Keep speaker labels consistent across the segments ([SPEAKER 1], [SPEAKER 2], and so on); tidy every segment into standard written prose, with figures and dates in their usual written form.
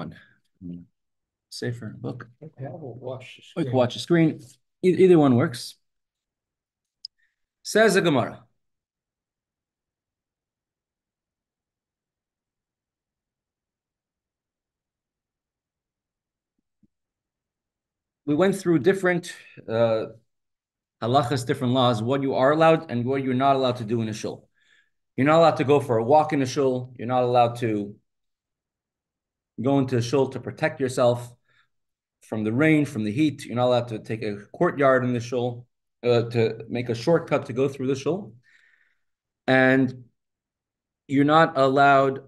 [SPEAKER 1] one? Safer book.
[SPEAKER 2] Watch the
[SPEAKER 1] Or you
[SPEAKER 2] screen.
[SPEAKER 1] can watch the screen. Either one works. Says the Gemara. We went through different halachas, different laws, what you are allowed and what you're not allowed to do in a shul. You're not allowed to go for a walk in a shul. You're not allowed to go into a shul to protect yourself from the rain, from the heat. You're not allowed to take a courtyard in the shul, to make a shortcut to go through the shul. And you're not allowed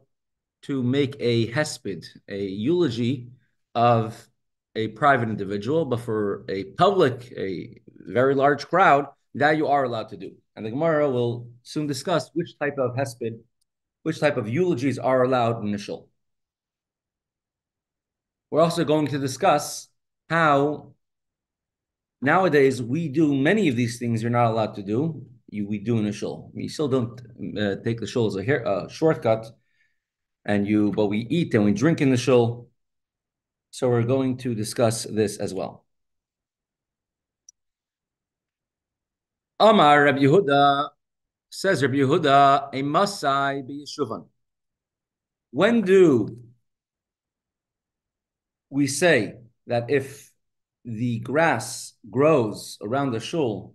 [SPEAKER 1] to make a hesped, a eulogy of a private individual, but for a public, a very large crowd, that you are allowed to do. And the Gemara will soon discuss which type of hesped, which type of eulogies are allowed in the shul. We're also going to discuss how nowadays we do many of these things you're not allowed to do. We do in a shul. We still don't take the shul as a shortcut, but we eat and we drink in the shul. So we're going to discuss this as well. Amar Rabbi Yehuda, says Rabbi Yehuda, a masai b'yeshuvan. When do we say that if the grass grows around the shul,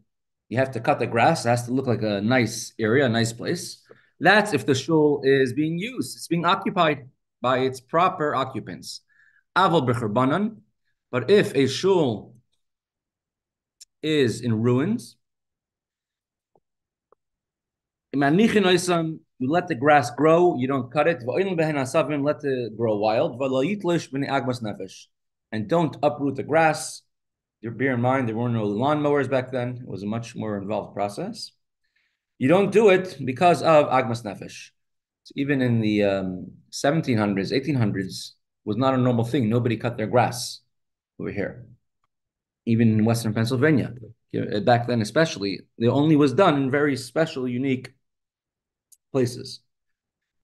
[SPEAKER 1] you have to cut the grass? It has to look like a nice area, a nice place. That's if the shul is being used. It's being occupied by its proper occupants. Aval b'cherbanan. But if a shul is in ruins, you let the grass grow, you don't cut it. Let it grow wild. And don't uproot the grass. Bear in mind, there were no lawnmowers back then. It was a much more involved process. You don't do it because of agmas nefesh. So even in the 1700s, 1800s, was not a normal thing. Nobody cut their grass over here. Even in Western Pennsylvania. Back then especially, it only was done in very special, unique places.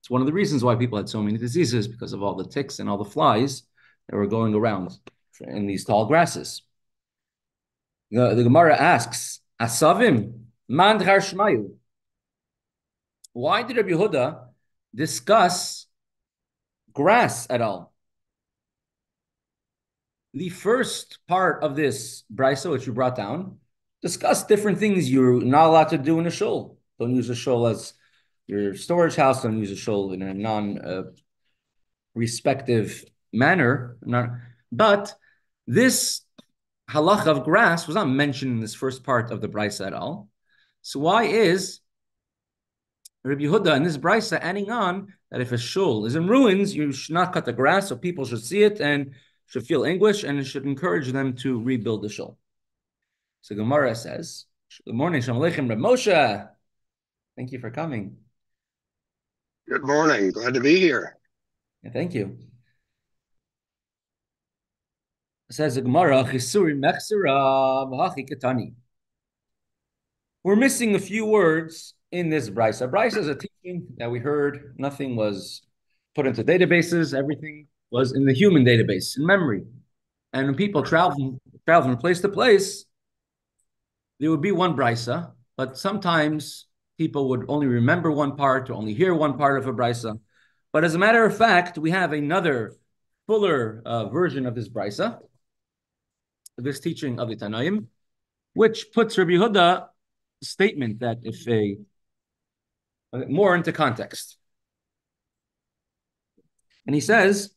[SPEAKER 1] It's one of the reasons why people had so many diseases, because of all the ticks and all the flies that were going around in these tall grasses. The Gemara asks, Asavim, man d'char shmayu. Why did Rabbi Yehuda discuss grass at all? The first part of this brisa, which you brought down, discussed different things you're not allowed to do in a shul. Don't use a shul as your storage house. Don't use a shul in a non-respective manner. But this halacha of grass was not mentioned in this first part of the brisa at all. So why is Rabbi Yehuda in this brisa adding on that if a shul is in ruins, you should not cut the grass so people should see it and should feel anguish, and it should encourage them to rebuild the shul? So Gemara says, good morning, Shalom Aleichem, Reb Moshe. Thank you for coming.
[SPEAKER 3] Good morning. Glad to be here.
[SPEAKER 1] Yeah, thank you. It says the Gemara, Chisuri Mechsera V'hachi Ketani. We're missing a few words in this brisa. Brisa is a teaching that we heard. Nothing was put into databases. Everything was in the human database, in memory. And when people travel from place to place, there would be one brisa, but sometimes people would only remember one part or only hear one part of a brisa. But as a matter of fact, we have another fuller version of this brisa, this teaching of the Tanaim, which puts Rabbi Yehuda's statement that if more into context. And he says,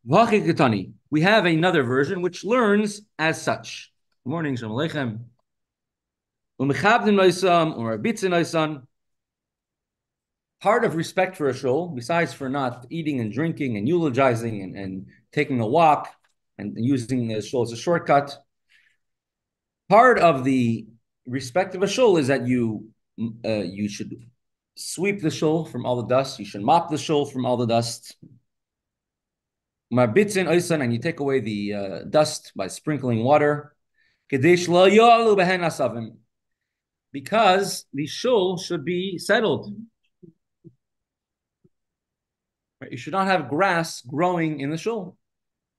[SPEAKER 1] we have another version which learns as such. Good morning, Shalom Aleichem. Part of respect for a shul, besides for not eating and drinking and eulogizing and taking a walk and using the shul as a shortcut, part of the respect of a shul is that you should sweep the shul from all the dust. You should mop the shul from all the dust. And you take away the dust by sprinkling water. Because the shul should be settled. Right? You should not have grass growing in the shul,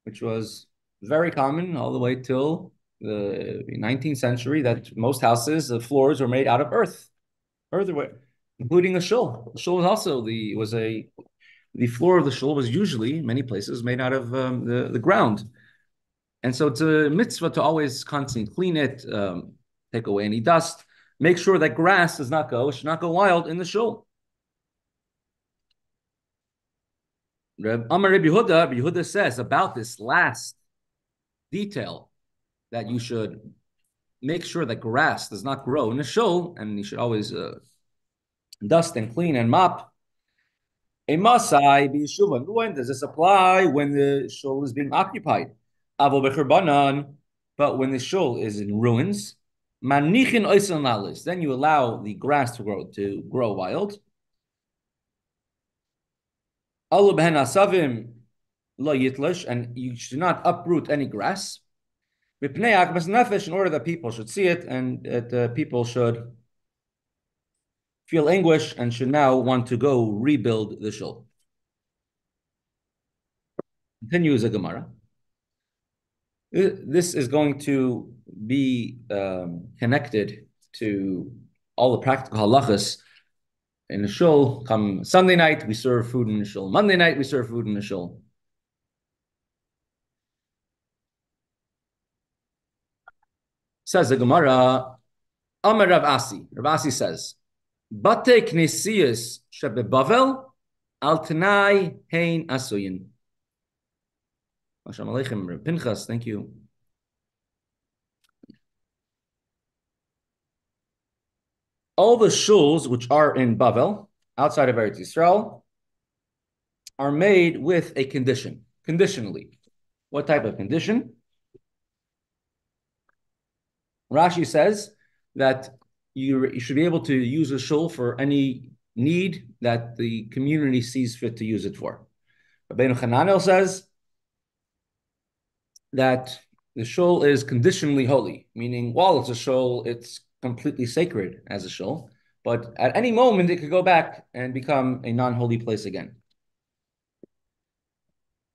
[SPEAKER 1] which was very common all the way till the 19th century, that most houses, the floors were made out of earthenware, including a shul. The shul was also the floor of the shul was usually, in many places, made out of the ground. And so it's a mitzvah to always constantly clean it, take away any dust, make sure that grass does not go, should not go wild in the shul. Rabbi Yehuda says about this last detail that you should make sure that grass does not grow in the shul, and you should always dust and clean and mop. A masai b'yeshuva. When does this apply? When the shul is being occupied. Avo b'churbanan. But when the shul is in ruins, manichin oisan lalis. Then you allow the grass to grow wild. Alu b'hen asavim lo yitlish, and you should not uproot any grass. B'pnei akmas nefesh, in order that people should see it, and that people should feel anguish and should now want to go rebuild the shul. Continues the Gemara. This is going to be connected to all the practical halachas in the shul. Come Sunday night, we serve food in the shul. Monday night, we serve food in the shul. Says the Gemara, Amar Rav Asi. Rav Asi says, Bate knesiyas shebebavel al tenai hein asuyin. Assalamu alaikum, Reb Pinchas, thank you. All the shuls which are in Bavel, outside of Eretz Yisrael, are made with a condition, conditionally. What type of condition? Rashi says that you should be able to use a shul for any need that the community sees fit to use it for. Rabbeinu Hananel says that the shul is conditionally holy, meaning while it's a shul, it's completely sacred as a shul, but at any moment it could go back and become a non-holy place again.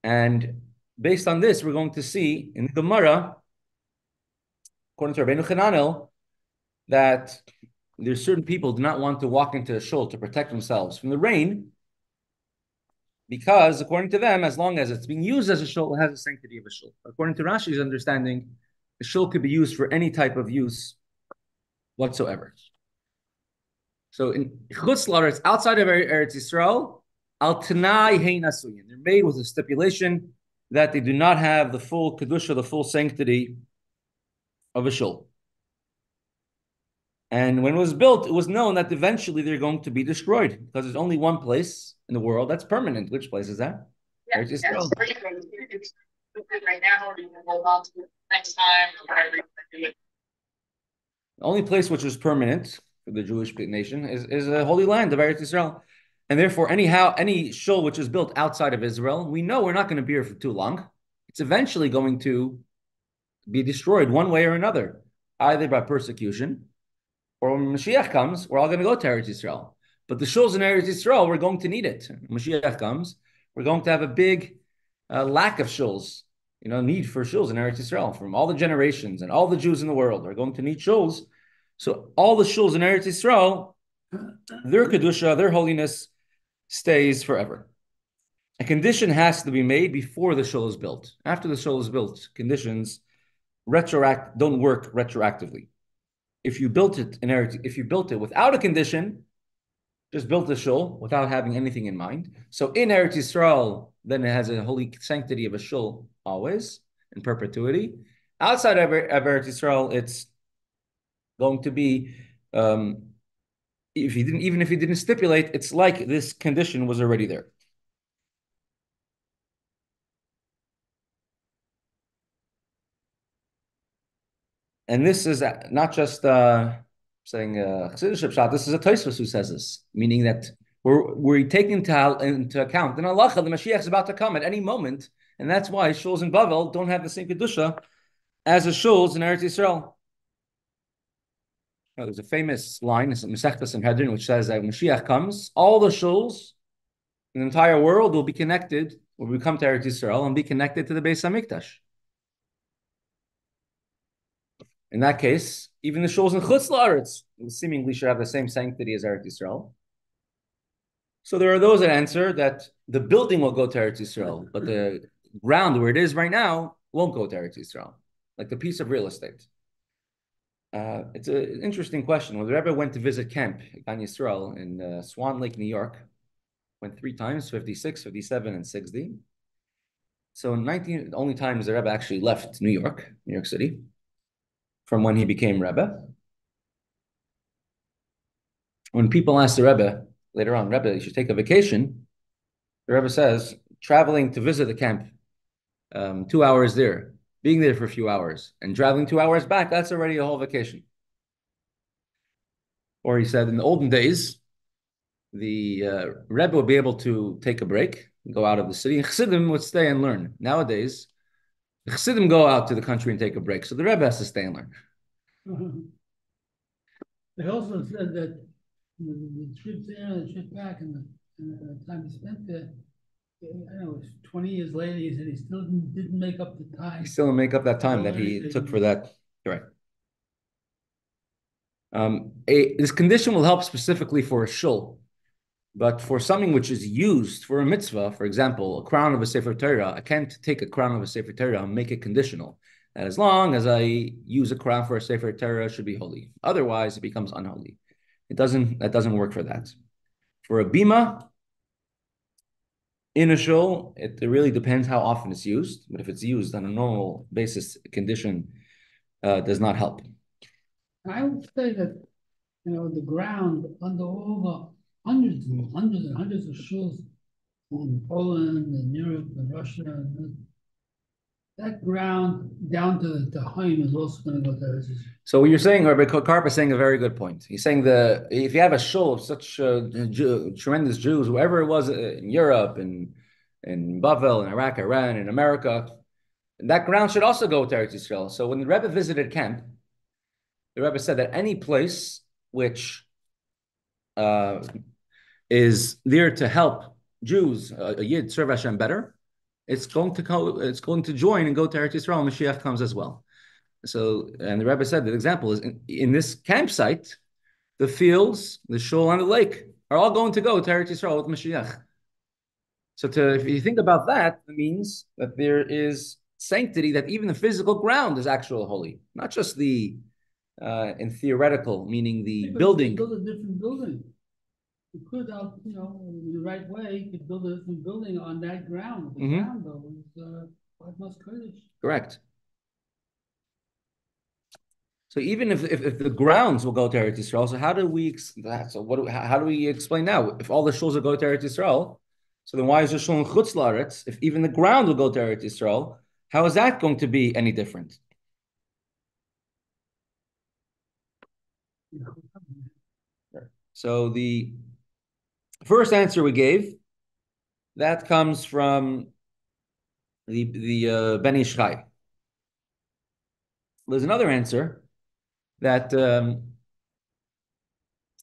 [SPEAKER 1] And based on this, we're going to see in the Gemara, according to Rabbeinu Hananel, that there's certain people do not want to walk into a shul to protect themselves from the rain, because according to them, as long as it's being used as a shul, it has the sanctity of a shul. According to Rashi's understanding, a shul could be used for any type of use whatsoever. So in Chutz La'aretz, outside of Eretz Yisrael, al tanai hein asuyin. They're made with a stipulation that they do not have the full kedusha, the full sanctity of a shul. And when it was built, it was known that eventually they're going to be destroyed, because there's only one place in the world that's permanent. Which place is that?
[SPEAKER 2] Yeah,
[SPEAKER 1] Eretz Yisrael.
[SPEAKER 2] it's right now, or you can hold on to it next time, or whatever you do it.
[SPEAKER 1] The only place which is permanent for the Jewish nation is a holy land of Eretz Yisrael. And therefore, any shul which is built outside of Israel, we know we're not going to be here for too long. It's eventually going to be destroyed one way or another, either by persecution, or when Mashiach comes, we're all going to go to Eretz Yisrael. But the shuls in Eretz Yisrael, we're going to need it. When Mashiach comes, we're going to have a big lack of shuls, need for shuls in Eretz Yisrael. From all the generations and all the Jews in the world are going to need shuls. So all the shuls in Eretz Yisrael, their kedusha, their holiness stays forever. A condition has to be made before the shul is built. After the shul is built, conditions don't work retroactively. If you built it without a condition, just built a shul without having anything in mind. So in Eretz Yisrael, then it has a holy sanctity of a shul always in perpetuity. Outside of Eretz Yisrael, it's going to be if you didn't stipulate, it's like this condition was already there. And this is not just saying Chassidus shot. This is a Tosfos who says this, meaning that we're taking into account in halacha the Mashiach is about to come at any moment, and that's why shuls in Bavel don't have the same kedusha as the shuls in Eretz Yisrael. There's a famous line in Mesechta Megillah Daf which says that when Mashiach comes, all the shuls the entire world will be connected, will become to Eretz Yisrael and be connected to the Beis Hamikdash. In that case, even the shuls in Chutz La'aretz seemingly should have the same sanctity as Eretz Yisrael. So there are those that answer that the building will go to Eretz Yisrael, but the ground where it is right now won't go to Eretz Yisrael, like the piece of real estate. It's an interesting question. When the Rebbe went to visit camp Gan Yisrael in Swan Lake, New York, went 3 times, 56, 57, and 60. So the only times the Rebbe actually left New York City, from when he became Rebbe. When people ask the Rebbe later on, Rebbe, you should take a vacation, the Rebbe says, traveling to visit the camp, 2 hours there, being there for a few hours, and traveling 2 hours back, that's already a whole vacation. Or he said, in the olden days, the Rebbe would be able to take a break, go out of the city, and Chassidim would stay and learn. Nowadays, the Chassidim go out to the country and take a break, so the Rebbe has to stay and learn.
[SPEAKER 4] They also said that the trip there and the trip back and the time he spent there, I don't know, it was 20 years later, he said he still didn't make up the time.
[SPEAKER 1] He still didn't make up that time that he took for that. Right. This condition will help specifically for a shul, but for something which is used for a mitzvah, for example, a crown of a Sefer Torah, I can't take a crown of a Sefer Torah and make it conditional. And as long as I use a crown for a Sefer Torah, it should be holy. Otherwise, it becomes unholy. That doesn't work for that. For a bima in a shul, it really depends how often it's used. But if it's used on a normal basis, condition does not help.
[SPEAKER 4] I would say that, the ground under all the hundreds and hundreds of shuls in Poland and Europe and Russia, and that ground down to the Chaim is also going to go there.
[SPEAKER 1] So what you're saying, Rabbi Karp is saying a very good point. He's saying if you have a shul of such tremendous Jews, whoever it was in Europe, in Bavel, in Iraq, Iran, in America, that ground should also go to Eretz Yisrael. So when the Rebbe visited camp, the Rebbe said that any place which is there to help Jews, a Yid, serve Hashem better, it's going to join and go to Eretz Yisrael, and Mashiach comes as well. So, and the Rebbe said the example is in this campsite, the fields, the shul, and the lake are all going to go to Eretz Yisrael with Mashiach. So if you think about that, it means that there is sanctity, that even the physical ground is actually holy, not just the in theoretical, meaning the building.
[SPEAKER 4] Build a different building. You could, in the right way, you could build a different building on that ground. The ground, though, is quite much Kurdish.
[SPEAKER 1] Correct. So even if the grounds will go to Eretz Yisrael, so how do we how do we explain now? If all the shuls will go to Eretz Yisrael, so then why is the shul in Chutz La'aretz? If even the ground will go to Eretz Yisrael, how is that going to be any different? So the first answer we gave, that comes from the Ben Ish Chai. There's another answer that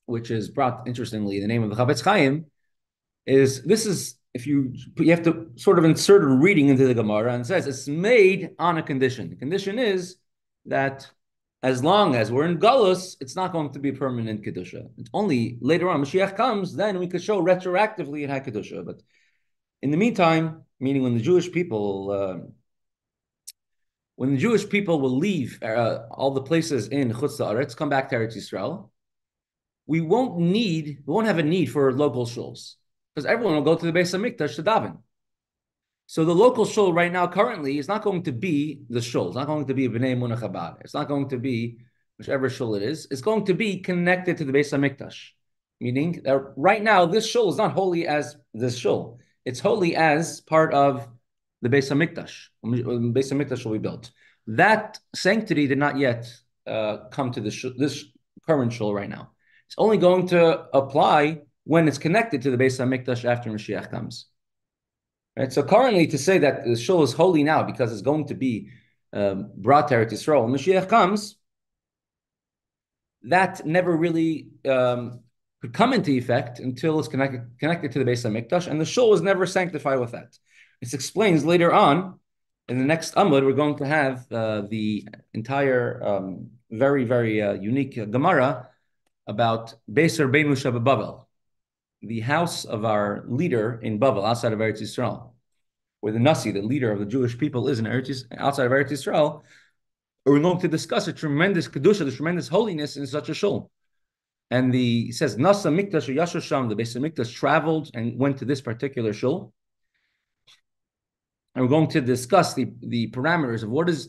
[SPEAKER 1] which is brought, interestingly, the name of the Chafetz Chaim is, if you have to sort of insert a reading into the Gemara, and it says it's made on a condition. The condition is that as long as we're in Galus, it's not going to be permanent Kedusha. It's only later on, Mashiach comes, then we could show retroactively it had Kedusha. But in the meantime, meaning when the Jewish people will leave all the places in Chutz La'aretz, come back to Eretz Yisrael, we won't have a need for local shuls, because everyone will go to the Beis Hamikdash to daven. So the local shul right now currently is not going to be the shul. It's not going to be B'nai Emunah Chabad. It's not going to be whichever shul it is. It's going to be connected to the Beis Hamikdash, meaning that right now this shul is not holy as this shul. It's holy as part of the Beis Hamikdash. When the Beis Hamikdash will be built. That sanctity did not yet come to this current shul right now. It's only going to apply when it's connected to the Beis Hamikdash after Mashiach comes. Right? So currently, to say that the shul is holy now because it's going to be brought to Eretz Yisrael, when Mashiach comes, that never really could come into effect until it's connected to the Beis HaMikdash, and the shul was never sanctified with that. It explains later on in the next Amud. We're going to have the entire very, very unique Gemara about Beis Rabbeinu Bavel, the house of our leader in Bavel, outside of Eretz Yisrael, where the Nasi, the leader of the Jewish people, is in outside of Eretz Yisrael. We're going to discuss a tremendous kedusha, the tremendous holiness in such a shul. And he says, Nasa Mikdash Yashar Sham, the Beis HaMikdash traveled and went to this particular shul. And we're going to discuss the parameters of what is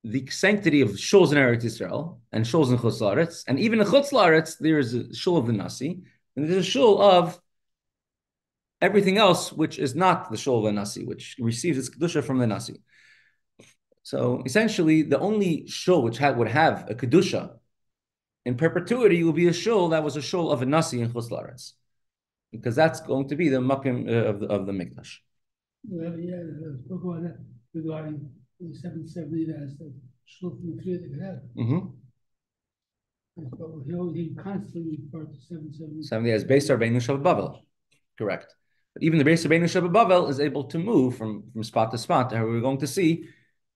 [SPEAKER 1] the sanctity of shuls in Eretz Yisrael and shuls in Chutz La'aretz. And even in Chutz La'aretz, there is a shul of the Nasi, and there's a shul of everything else, which is not the shul of the Nasi, which receives its kedusha from the Nasi. So essentially, the only shul which would have a kedusha in perpetuity will be a shul that was a shul of a Nasi in Chutz La'aretz, because that's going to be the makim of the Mikdash.
[SPEAKER 4] Well, yeah, spoke about that regarding the 770 as the shul from the three that could have. He constantly referred to 770.
[SPEAKER 1] 70 as Beis Rabbeinu Shel Bavel, correct. But even the Beis Rabbeinu Shel Bavel is able to move from spot to spot. And we're going to see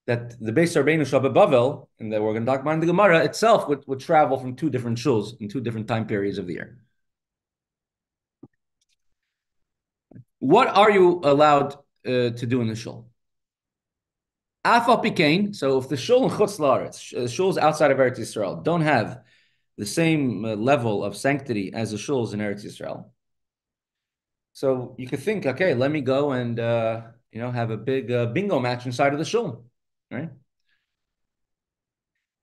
[SPEAKER 1] that the Beis Rabbeinu Shel Bavel, and that we're going to talk about in the Gemara itself, would travel from two different shuls in two different time periods of the year. What are you allowed to do in the shul? Afal Pikain. So if the shul in Chutz La'aretz, shuls outside of Eretz Yisrael, don't have the same level of sanctity as the shuls in Eretz Yisrael, so you could think, okay, let me go and have a big bingo match inside of the shul, right?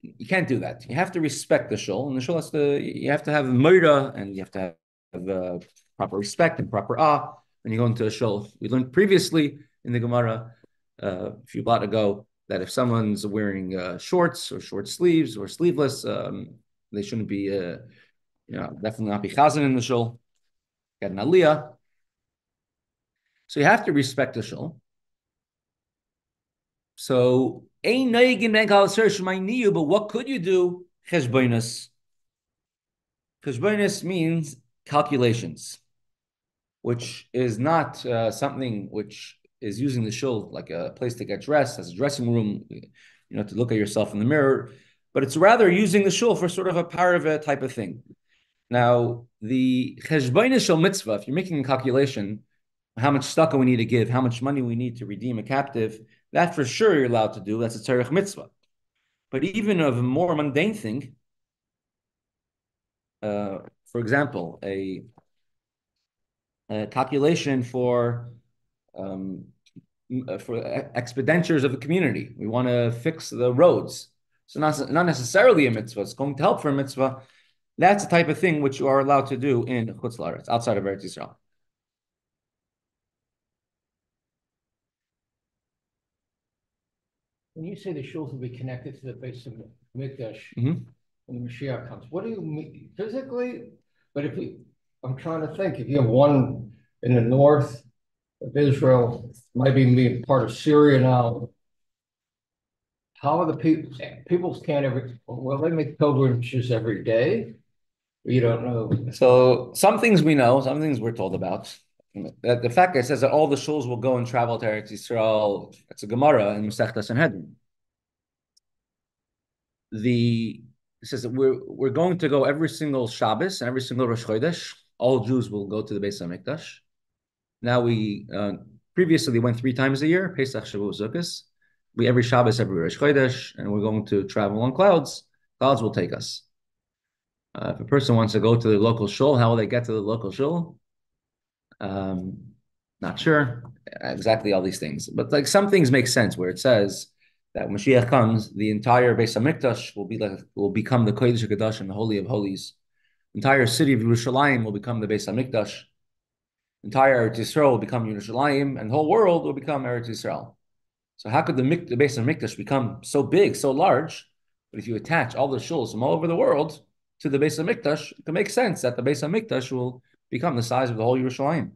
[SPEAKER 1] You can't do that. You have to respect the shul, and the shul you have to have moira, and you have to have proper respect and proper when you go into a shul. We learned previously in the Gemara a few blot ago that if someone's wearing shorts or short sleeves or sleeveless, they shouldn't be, definitely not be chazan in the shul. Got an aliyah. So you have to respect the shul. So, but what could you do? Cheshbonis. Cheshbonis means calculations, which is not something which is using the shul like a place to get dressed, as a dressing room, to look at yourself in the mirror, but it's rather using the shul for sort of a parava type of thing. Now, the cheshbonis shel mitzvah, if you're making a calculation, how much tzedakah we need to give, how much money we need to redeem a captive, that for sure you're allowed to do. That's a tzarech mitzvah. But even of a more mundane thing, for example, a calculation for expenditures of the community. We want to fix the roads. So not necessarily a mitzvah. It's going to help for a mitzvah. That's the type of thing which you are allowed to do in Chutz La'aretz, outside of Eretz Yisrael.
[SPEAKER 5] When you say the shuls will be connected to the Beis HaMikdash
[SPEAKER 1] when
[SPEAKER 5] the Mashiach comes, what do you mean physically? But I'm trying to think, if you have one in the north of Israel, maybe being part of Syria now, how are the people can't they make pilgrimages every day? You don't know.
[SPEAKER 1] So some things we know, some things we're told about. The fact that it says that all the shuls will go and travel to Eretz Yisrael, it's a Gemara in Mesechta Sanhedrin. It says that we're going to go every single Shabbos and every single Rosh Chodesh. All Jews will go to the Beis HaMikdash. Now we previously went 3 times a year, Pesach, Shavuot, Sukkot. Every Shabbos, every Rosh Chodesh, and we're going to travel on clouds. Clouds will take us. If a person wants to go to the local shul, how will they get to the local shul? Not sure exactly all these things, but like some things make sense where it says that when Mashiach comes, the entire Beis HaMikdash will become the Kodesh HaKadosh and the Holy of Holies. The entire city of Yerushalayim will become the Beis HaMikdash. Entire Eretz Yisrael will become Yerushalayim, and the whole world will become Eretz Yisrael. So how could the Beis HaMikdash become so big, so large? But if you attach all the shuls from all over the world to the Beis HaMikdash, it can make sense that the Beis HaMikdash will become the size of the whole Yerushalayim.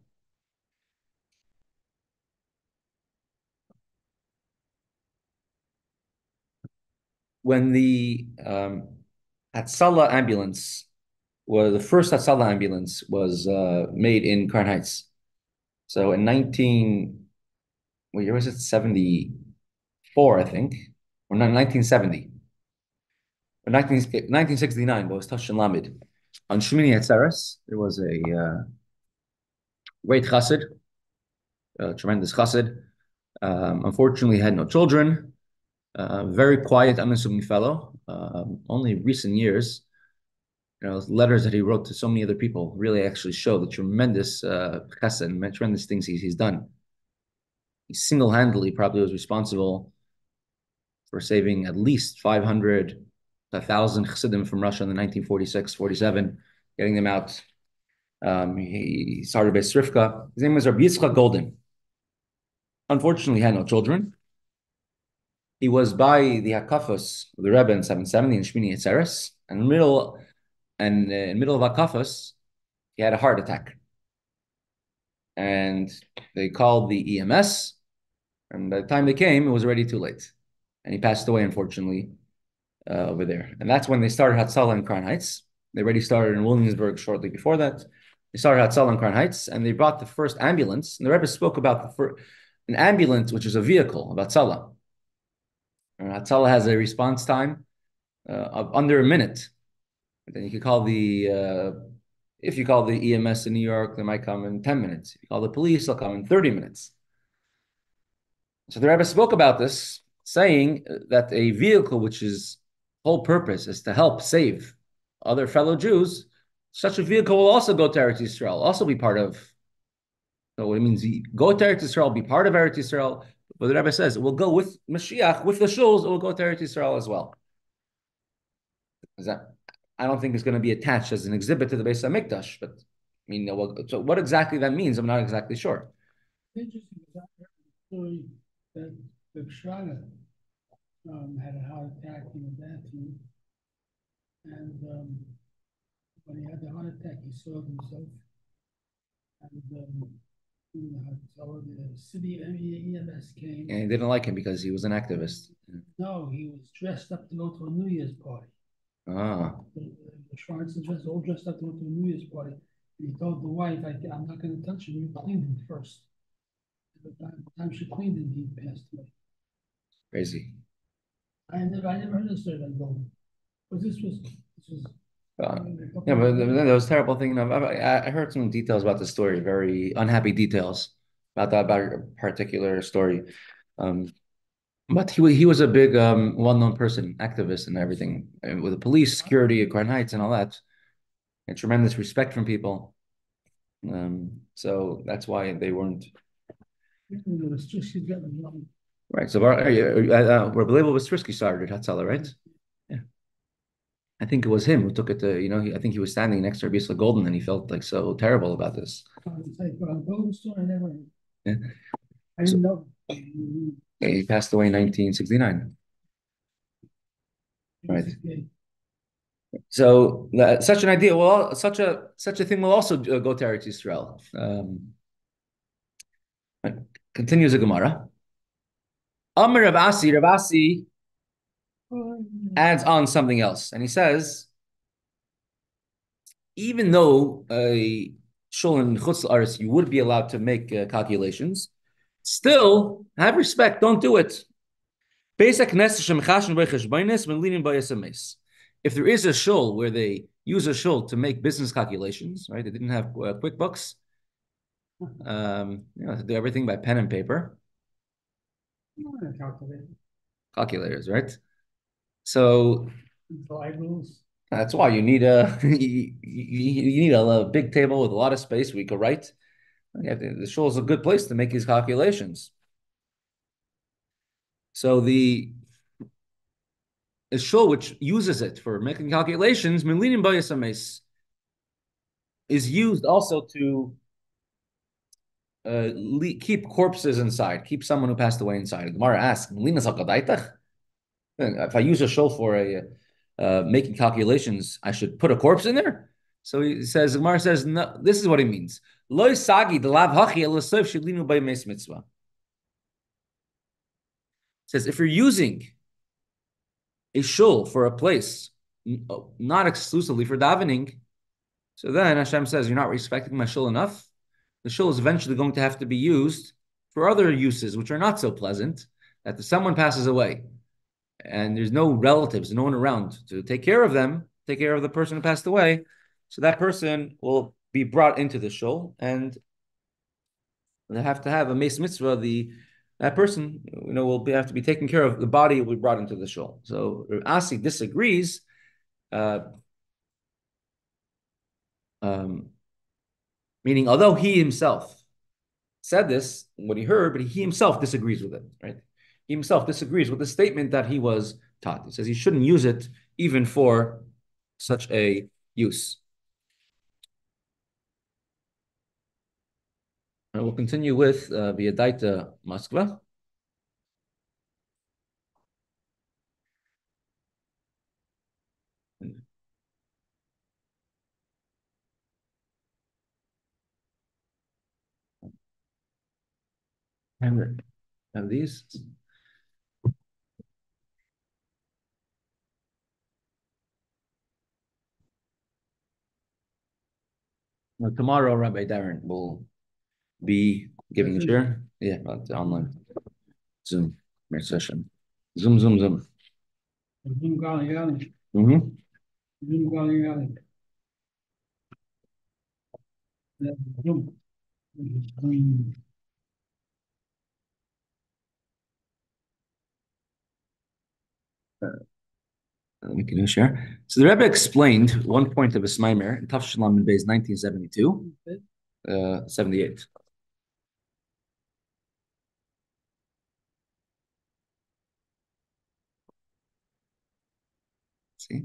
[SPEAKER 1] When the Hatzalah ambulance the first Hatzalah ambulance was made in Crown Heights. So in what year was it? 74, I think, or no, 1970, or 1969, but it was Tashin Lamed. On Shmini Atzeres, there was a great chassid, a tremendous chassid. Unfortunately, he had no children. Very quiet, unassuming fellow. Only recent years, letters that he wrote to so many other people really actually show the tremendous chesed and tremendous things he's done. He single-handedly probably was responsible for saving at least 500, 1,000 chassidim from Russia in the 1946, 47, getting them out. He started Beis Rivka. His name was Rabbi Yitzchak Golden. Unfortunately, he had no children. He was by the Hakafos of the Rebbe in 770 in Shmini Atzeres, and in the middle of Hakafos, he had a heart attack. And they called the EMS, and by the time they came, it was already too late. And he passed away, unfortunately, over there. And that's when they started Hatzalah in Crown Heights. They already started in Williamsburg shortly before that. They started Hatzalah in Crown Heights, and they brought the first ambulance. And the Rebbe spoke about an ambulance, which is a vehicle of Hatzalah. Hatzalah has a response time of under a minute. And then you could call if you call the EMS in New York, they might come in 10 minutes. If you call the police, they'll come in 30 minutes. So the Rebbe spoke about this, saying that a vehicle which is whole purpose is to help save other fellow Jews, such a vehicle will also go to Eretz Yisrael, also be part of. So what it means, go to Eretz Yisrael, be part of Eretz Yisrael. But the Rebbe says it will go with Mashiach, with the shuls, it will go to Eretz Yisrael as well. I don't think it's going to be attached as an exhibit to the Beis HaMikdash, but I mean, so what exactly that means, I'm not exactly sure.
[SPEAKER 4] Interesting, because I heard the story that the Shraga had a heart attack in the bathroom, and when he had the heart attack, he saw himself, and the city EMS came.
[SPEAKER 1] And he didn't like him because he was an activist.
[SPEAKER 4] No, he was dressed up to go to a New Year's party.
[SPEAKER 1] Ah.
[SPEAKER 4] The Schwartz was all dressed up to go to a New Year's party. And he told the wife, I'm not going to touch him, you clean him first. By the time she cleaned him, he passed away.
[SPEAKER 1] Crazy.
[SPEAKER 4] I never heard of story like that. But this was
[SPEAKER 1] yeah, but there was a terrible thing. I heard some details about the story, very unhappy details about a particular story. But he was a big, well-known person, activist and everything, with the police, security at Crown Heights and all that, and tremendous respect from people. So that's why they weren't. Right. So Rebbe Tzvi started Hatzalah, right? Yeah. I think it was him who took it to, I think he was standing next to Rabbi Yitzchak Golden and he felt like so terrible about this. Yeah.
[SPEAKER 4] I didn't know.
[SPEAKER 1] He passed away in 1969. Right. So such an idea, such a thing will also go to Eretz Yisrael. Continues the Gemara. Amr Rav Asi adds on something else, and he says, even though a shul in Chutz La'aretz you would be allowed to make calculations, still have respect. Don't do it. If there is a shul where they use a shul to make business calculations, right? They didn't have QuickBooks. To do everything by pen and paper. Calculators, right? So that's why you need you need a big table with a lot of space where you can write. The shul is a good place to make these calculations. So the shul which uses it for making calculations, is used also to keep corpses inside, keep someone who passed away inside. The Gemara asks, if I use a shul for making calculations, I should put a corpse in there? So he says, the Gemara says, no, this is what he means. Says, if you're using a shul for a place, not exclusively for davening, So then Hashem says, you're not respecting my shul enough. The shul is eventually going to have to be used for other uses, which are not so pleasant, that someone passes away and there's no relatives, no one around to take care of them, take care of the person who passed away. So that person will be brought into the shul, and they have to have a mace mitzvah. That person, will have to be taken care of. The body will be brought into the shul. So Asi disagrees. Meaning, although he himself said this, what he heard, but he himself disagrees with it, right? He himself disagrees with the statement that he was taught. He says he shouldn't use it even for such a use. And we'll continue with V'yadaita Moskva. Have these. Now, tomorrow, Rabbi Darren will be giving a share. Yeah, about the online Zoom session. Zoom.
[SPEAKER 4] Zoom Gali.
[SPEAKER 1] Mm-hmm.
[SPEAKER 4] Zoom Gali. Zoom.
[SPEAKER 1] We can share. So the Rebbe explained one point of his Maimer in Taf Shalom in Beis 1972, 78. See?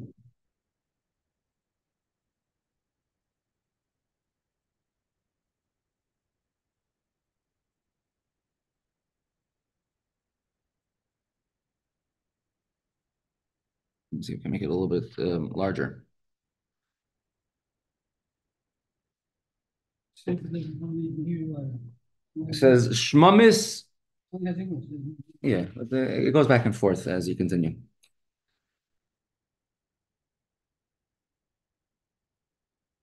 [SPEAKER 1] Let's see if we can make it a little bit larger. It says Shmamis. Yeah, it goes back and forth as you continue.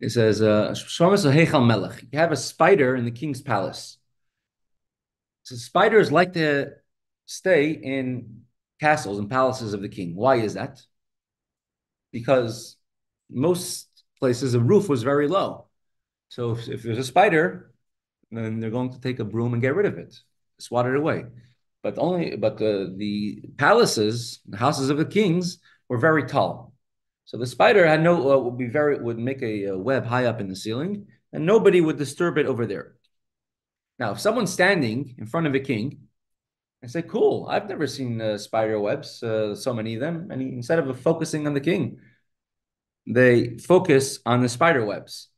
[SPEAKER 1] It says Shmamis Heichal Melech. You have a spider in the king's palace. So spiders like to stay in castles and palaces of the king. Why is that? Because most places the roof was very low. So if there's a spider, then they're going to take a broom and get rid of it, swat it away. But the palaces, the houses of the kings, were very tall. So the spider had would make a web high up in the ceiling, and nobody would disturb it over there. Now, if someone's standing in front of a king and say, "Cool, I've never seen spider webs, so many of them," and instead of focusing on the king, they focus on the spider webs.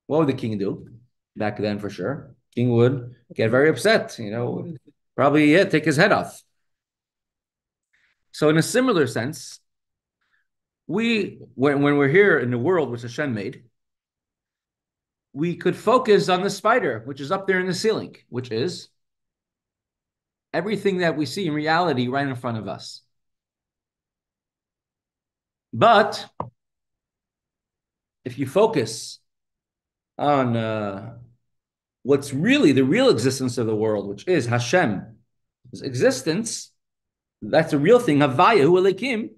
[SPEAKER 1] What would the king do? Back then, for sure, king would get very upset. Probably take his head off. So, in a similar sense, when we're here in the world which Hashem made, we could focus on the spider, which is up there in the ceiling, which is everything that we see in reality right in front of us. But if you focus on what's really the real existence of the world, which is Hashem's existence, that's a real thing, Havaya Hu Elikim,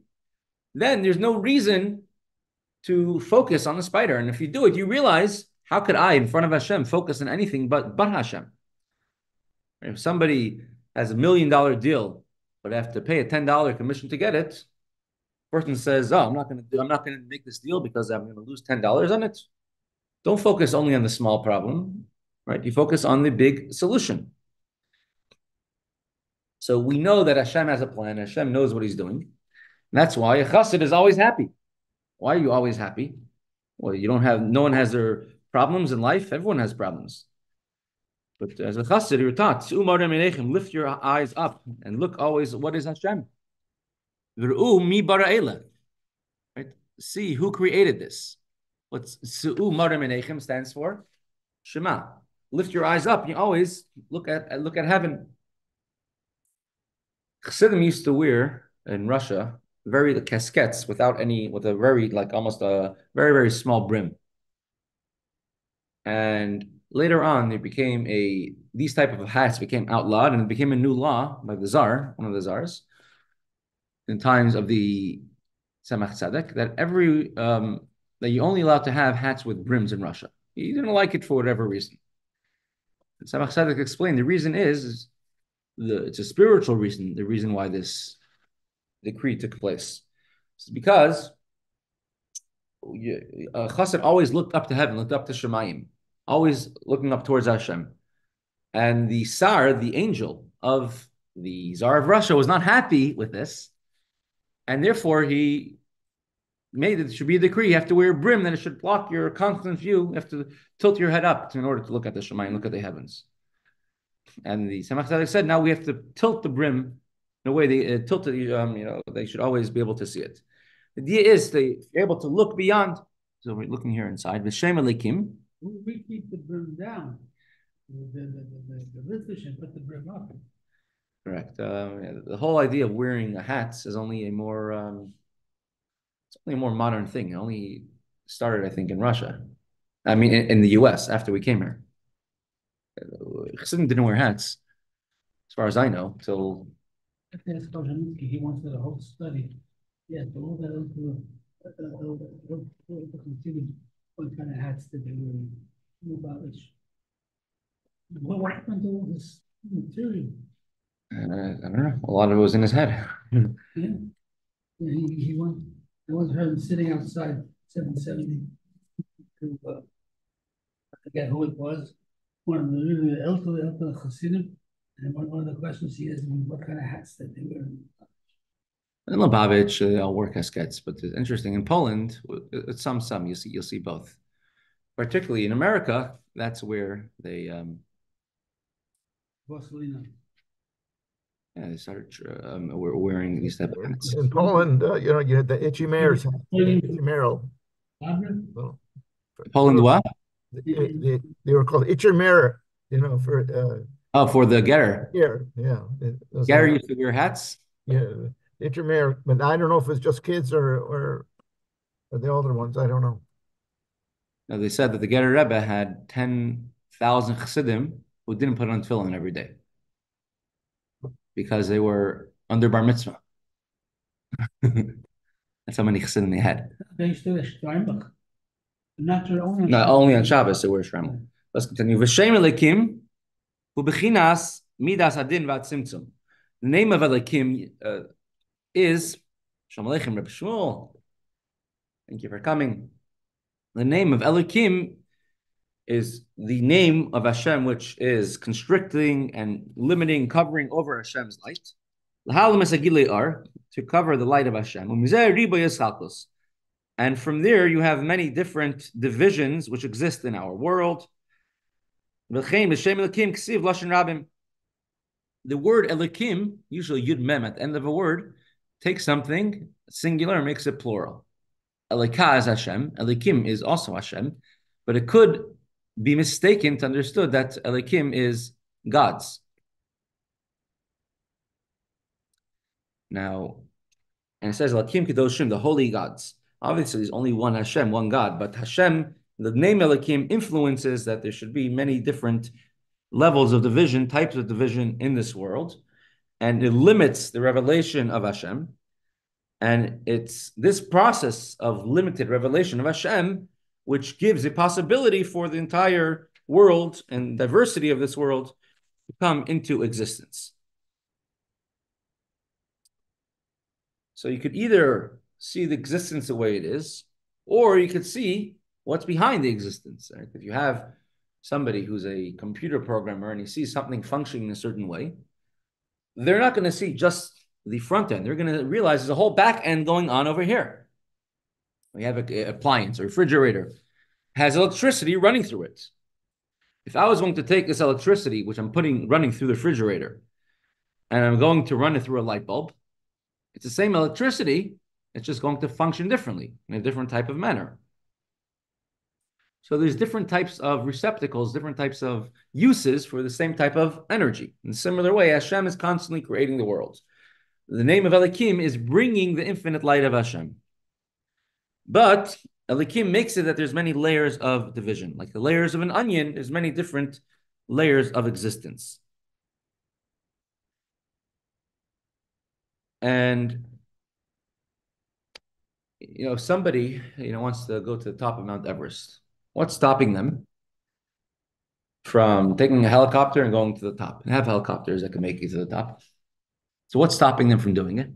[SPEAKER 1] then there's no reason to focus on the spider. And if you do it, you realize, how could I, in front of Hashem, focus on anything but Hashem? If somebody has $1 million deal, but I have to pay a $10 commission to get it, person says, "Oh, I'm not going to make this deal because I'm going to lose $10 on it." Don't focus only on the small problem, right? You focus on the big solution. So we know that Hashem has a plan. Hashem knows what He's doing. And that's why a chassid is always happy. Why are you always happy? Well, no one has their problems in life. Everyone has problems. But as a chassid, you're taught, lift your eyes up and look always, what is Hashem? Right? See who created this. What's Su'u Mara Menechem stands for? Shema. Lift your eyes up. You always look at heaven. Chassidim used to wear in Russia the casquettes with a very, almost a very, very small brim. And later on, these type of hats became outlawed, and it became a new law by the Tsar, one of the Tsars, in times of the Tzemach Tzedek, that you're only allowed to have hats with brims in Russia. He didn't like it for whatever reason. And Tzemach Tzedek explained the reason is it's a spiritual reason. The reason why this decree took place, it's because Chassid always looked up to heaven, looked up to Shemayim, always looking up towards Hashem. And the Tsar, the angel of the Tsar of Russia, was not happy with this, and therefore he made it should be a decree. You have to wear a brim, then it should block your constant view. You have to tilt your head up in order to look at the Shemayim, look at the heavens. And the Tzemach Tzedek said, now we have to tilt the brim in a way they tilt it. They should always be able to see it. The idea is they're able to look beyond. So we're looking here inside. V'shem Elikim.
[SPEAKER 4] We keep the brim down. The Litvish put the brim up.
[SPEAKER 1] Correct. The whole idea of wearing hats is only a more modern thing. It only started, I think, in Russia. I mean, in the U.S. after we came here. Chassidim didn't wear hats, as far as I know, till.
[SPEAKER 4] He wanted a whole study. Yeah, but all that considered what kind of hats did they wear? What happened to all this material?
[SPEAKER 1] I don't know. A lot of it was in his head.
[SPEAKER 4] Yeah. He once heard him sitting outside 770 to I forget who it was, one of the really elderly Chassidim, and one of the questions he asked him, what kind of hats did they wear?
[SPEAKER 1] In Lubavitch, they all wore casquettes, but it's interesting. In Poland, it's some you'll see both. Particularly in America, that's where they they started wearing these type of hats.
[SPEAKER 6] In Poland, you had the itchy mares, itchy marrow.
[SPEAKER 1] Poland, what?
[SPEAKER 6] They were called itchy mare,
[SPEAKER 1] for the getter.
[SPEAKER 6] Yeah.
[SPEAKER 1] Getter used to wear hats.
[SPEAKER 6] Yeah, itchy mare, but I don't know if it's just kids or the older ones. I don't know.
[SPEAKER 1] Now, they said that the Getter Rebbe had 10,000 Chassidim who didn't put on tefillin every day because they were under bar mitzvah. That's how many Chassidim they had.
[SPEAKER 4] They used to wear Steinbach. Not
[SPEAKER 1] only on Shabbos they wear Shremel. Let's continue. V'shem Elikim hu bechinas midas adin v'atzimtzum. The name of Elikim is Shalom Aleichem, Rebbe Shmuel. Thank you for coming. The name of Elikim is the name of Hashem, which is constricting and limiting, covering over Hashem's light. To cover the light of Hashem. And from there, you have many different divisions which exist in our world. The word Elikim, usually Yud Mem at the end of a word, takes something singular and makes it plural. Elikah is Hashem. Elikim is also Hashem. But it could be mistaken to understood that Elikim is gods. Now, and it says Elikim Kedoshim, the holy gods. Obviously, there's only one Hashem, one God. But Hashem, the name Elikim influences that there should be many different levels of division, types of division in this world. And it limits the revelation of Hashem. And it's this process of limited revelation of Hashem which gives a possibility for the entire world and diversity of this world to come into existence. So you could either see the existence the way it is, or you could see what's behind the existence. Right? If you have somebody who's a computer programmer and he sees something functioning in a certain way, they're not going to see just the front end. They're going to realize there's a whole back end going on over here. We have an appliance, a refrigerator, has electricity running through it. If I was going to take this electricity, which I'm running through the refrigerator, and I'm going to run it through a light bulb, it's the same electricity, it's just going to function differently, in a different type of manner. So there's different types of receptacles, different types of uses for the same type of energy. In a similar way, Hashem is constantly creating the world. The name of Elikim is bringing the infinite light of Hashem. But Elikim makes it that there's many layers of division. Like the layers of an onion, there's many different layers of existence. And somebody wants to go to the top of Mount Everest. What's stopping them from taking a helicopter and going to the top? They have helicopters that can make you to the top. So what's stopping them from doing it?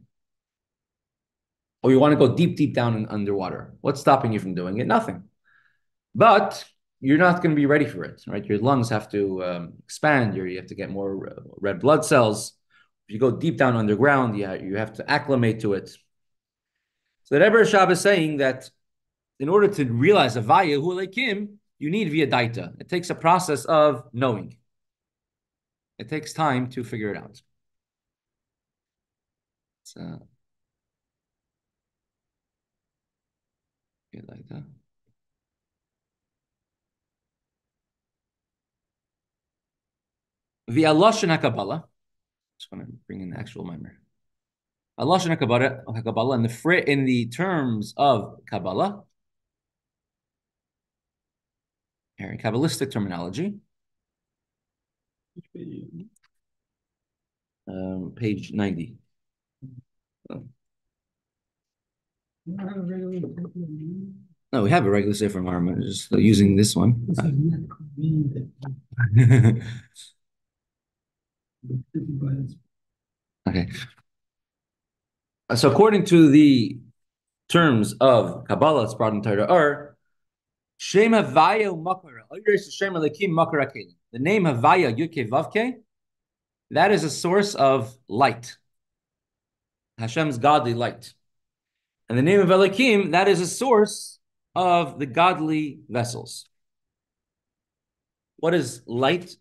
[SPEAKER 1] Or you want to go deep, deep down and underwater. What's stopping you from doing it? Nothing. But you're not going to be ready for it, right? Your lungs have to expand. You have to get more red blood cells. If you go deep down underground, you have to acclimate to it. So the Rebbe Hershel is saying that in order to realize Havaya Hu Elokim, you need via daita. It takes a process of knowing. It takes time to figure it out. So, daita. Via Lashon HaKabbalah. Just want to bring in the actual memory. Lashon HaKabbalah in the terms of Kabbalah, here in Kabbalistic terminology. Page 90. No, we have a regular Sefer Marmah, just using this one. Okay. So according to the terms of Kabbalah, it's brought in Torah, are Shem Havaya Makara. The name Havaya Yudke Vavke, that is a source of light. Hashem's godly light. And the name of Elokim, that is a source of the godly vessels. What is light?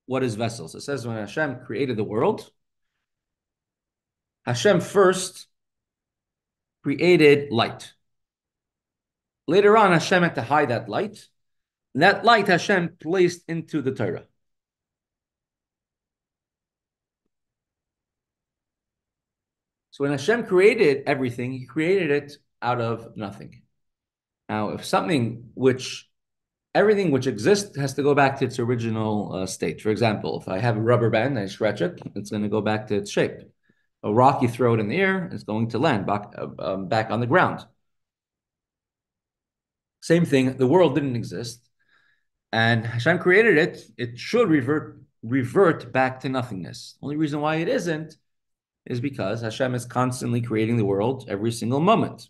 [SPEAKER 1] What is vessels? It says when Hashem created the world, Hashem first created light. Later on, Hashem had to hide that light. And that light Hashem placed into the Torah. So when Hashem created everything, He created it out of nothing. Now, if everything which exists has to go back to its original state. For example, if I have a rubber band and I scratch it, it's going to go back to its shape. A rock, you throw it in the air, it's going to land back on the ground. Same thing, the world didn't exist, and Hashem created it. It should revert back to nothingness. Only reason why it isn't is because Hashem is constantly creating the world every single moment.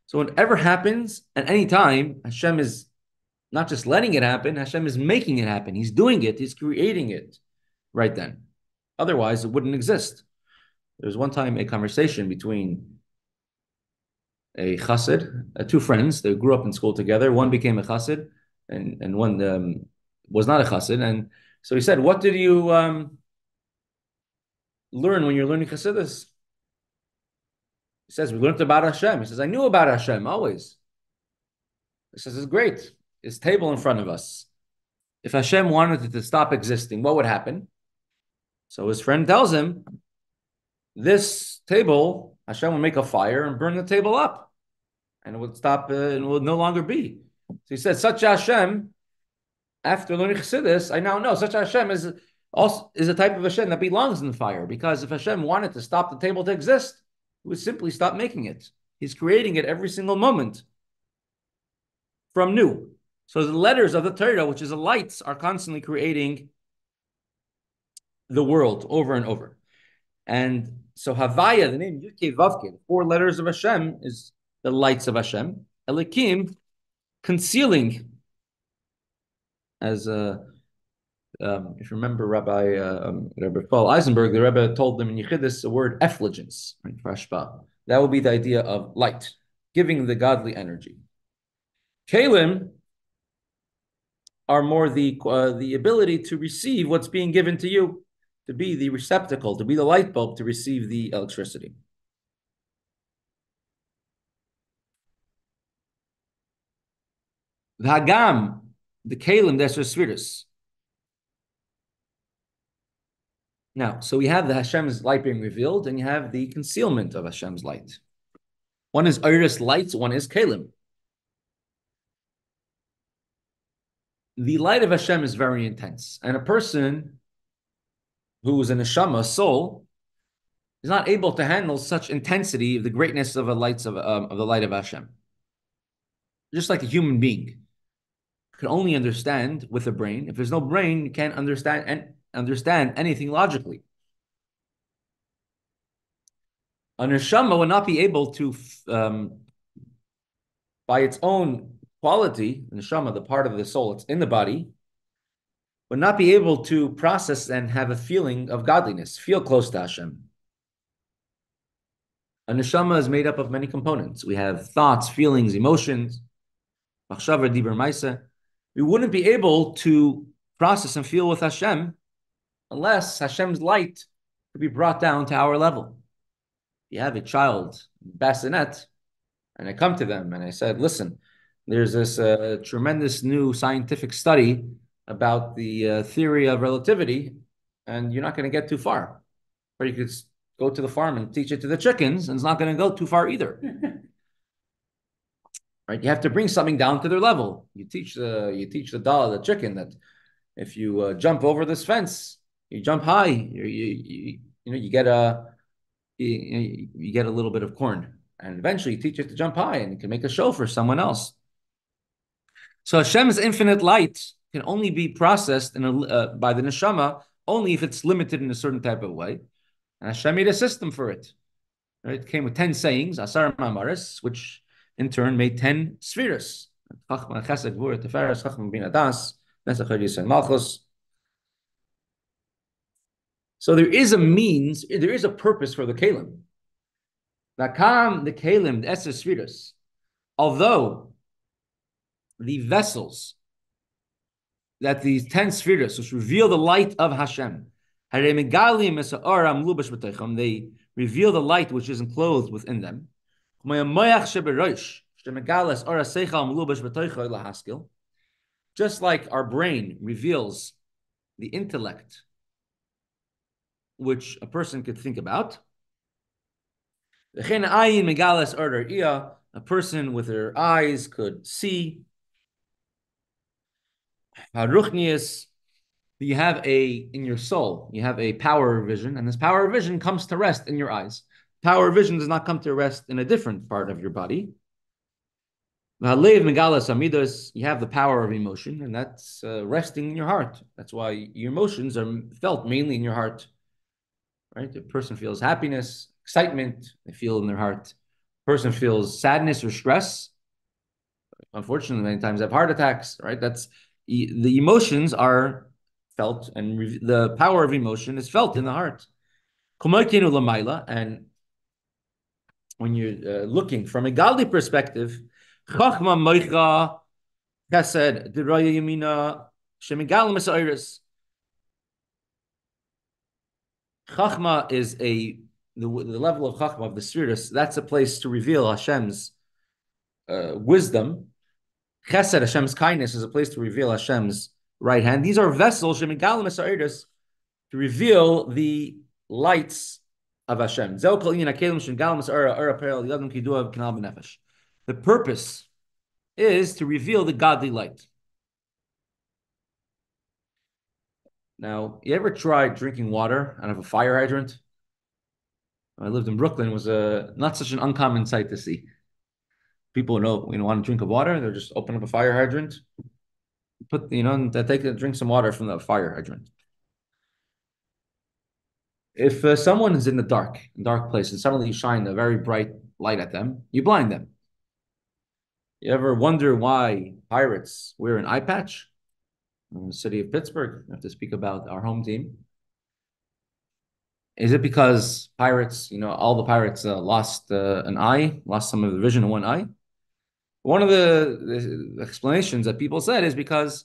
[SPEAKER 1] So whatever happens at any time, Hashem is not just letting it happen, Hashem is making it happen. He's doing it, He's creating it right then. Otherwise, it wouldn't exist. There was one time a conversation between a chassid, two friends. They grew up in school together. One became a chassid, and one was not a chassid. And so he said, "What did you learn when you're learning chassidus?" He says, "We learned about Hashem." He says, "I knew about Hashem always." He says, "It's great. His table in front of us. If Hashem wanted it to stop existing, what would happen?" So his friend tells him, this table, Hashem will make a fire and burn the table up, and it would stop, and it would no longer be. So he said, such Hashem, after learning Chassidus, I now know such Hashem is a type of Hashem that belongs in the fire, because if Hashem wanted to stop the table to exist, He would simply stop making it. He's creating it every single moment from new. So the letters of the Torah, which is the lights, are constantly creating the world over and over. And so Havaya, the name Yudke Vavke, the 4 letters of Hashem, is the lights of Hashem. Elokim, concealing, as if you remember Rabbi Paul Eisenberg, the Rebbe told them in Yechidus the word effulgence, right, for Hashpah. That will be the idea of light, giving the godly energy. Kalim are more the ability to receive what's being given to you, to be the receptacle, to be the light bulb, to receive the electricity. V'hagam, the kalim, that's Svirus. Now, so we have the Hashem's light being revealed, and you have the concealment of Hashem's light. One is Iris lights, one is kalim. the light of Hashem is very intense, and a person who is a neshama, a soul, is not able to handle such intensity of the greatness of the lights of the light of Hashem. Just like a human being can only understand with a brain. If there's no brain, you can't understand anything logically. A neshama will not be able to, by its own quality, the neshama, the part of the soul, it's in the body, would not be able to process and have a feeling of godliness, feel close to Hashem. A neshama is made up of many components. We have thoughts, feelings, emotions, machshava, dibur, maisa. We wouldn't be able to process and feel with Hashem unless Hashem's light could be brought down to our level. You have a child, bassinet, and I come to them and I said, listen, there's this tremendous new scientific study about the theory of relativity, and you're not going to get too far. Or you could go to the farm and teach it to the chickens, and it's not going to go too far either. Right? You have to bring something down to their level. You teach the chicken that if you jump over this fence, you jump high, you get a little bit of corn, and eventually you teach it to jump high, and you can make a show for someone else. So Hashem's infinite light can only be processed by the neshama only if it's limited in a certain type of way, and Hashem made a system for it. Right? It came with 10 sayings, Asar Mamaris, which in turn made 10 spheres. So there is a means, there is a purpose for the Kalim. The Kalim, the Eser spheres, although the vessels that these 10 spheres, which reveal the light of Hashem, they reveal the light which is enclosed within them. Just like our brain reveals the intellect which a person could think about, a person with her eyes could see. You have in your soul, you have a power of vision, and this power of vision comes to rest in your eyes. Power of vision does not come to rest in a different part of your body. You have the power of emotion, and that's resting in your heart. That's why your emotions are felt mainly in your heart. Right? The person feels happiness, excitement, they feel in their heart. The person feels sadness or stress. Unfortunately, many times they have heart attacks, right? The emotions are felt, and the power of emotion is felt in the heart. And when you're looking from a godly perspective, Chachma Moicha Chesed Diraya Yamina Shemigal Mesairis. Chachma is the level of Chachma of the spheres. That's a place to reveal Hashem's wisdom. Chesed, Hashem's kindness, is a place to reveal Hashem's right hand. These are vessels Shemigal Mesairis to reveal the lights of Hashem. The purpose is to reveal the godly light. Now, you ever tried drinking water out of a fire hydrant? I lived in Brooklyn. It was not such an uncommon sight to see. People want to drink water, they'll just open up a fire hydrant, drink some water from the fire hydrant. If someone is in the dark place, and suddenly you shine a very bright light at them, you blind them. You ever wonder why pirates wear an eye patch? In the city of Pittsburgh, I have to speak about our home team. Is it because pirates, all the pirates lost an eye, lost some of the vision in one eye? One of the explanations that people said is because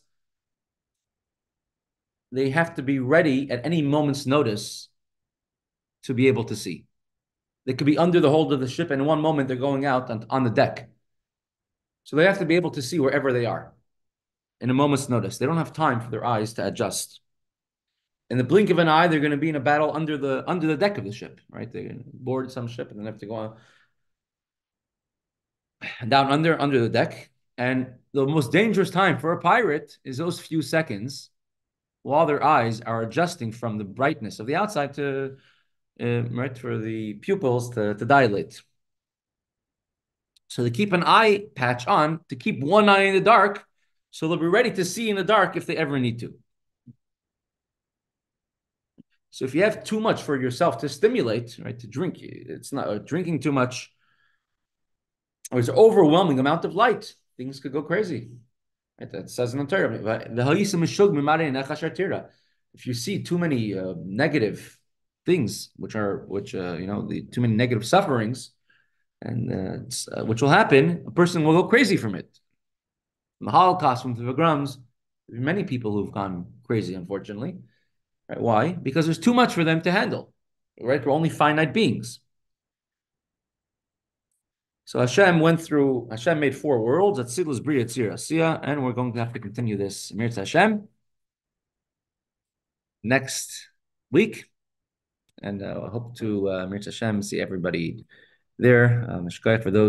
[SPEAKER 1] they have to be ready at any moment's notice to be able to see. They could be under the hold of the ship, and in one moment they're going out on the deck. So they have to be able to see wherever they are in a moment's notice. They don't have time for their eyes to adjust. In the blink of an eye, they're going to be in a battle under the deck of the ship, right? They board some ship and then have to go on down under the deck. And the most dangerous time for a pirate is those few seconds while their eyes are adjusting from the brightness of the outside to right, for the pupils to dilate. So they keep an eye patch on to keep one eye in the dark, so they'll be ready to see in the dark if they ever need to. So if you have too much for yourself to stimulate, right, to drink, it's not drinking too much, or it's an overwhelming amount of light, things could go crazy. Right, that says in the Torah. If you see too many negative things, which too many negative sufferings, and which will happen, a person will go crazy from it. From the Holocaust, from the pogroms, there are many people who've gone crazy, unfortunately. Right? Why? Because there's too much for them to handle. Right? We're only finite beings. So Hashem made 4 worlds, Atzilus, Bria, Tzir, Asiya, and we're going to have to continue this Mirz Hashem next week. And I hope to Mirz Hashem see everybody there. For those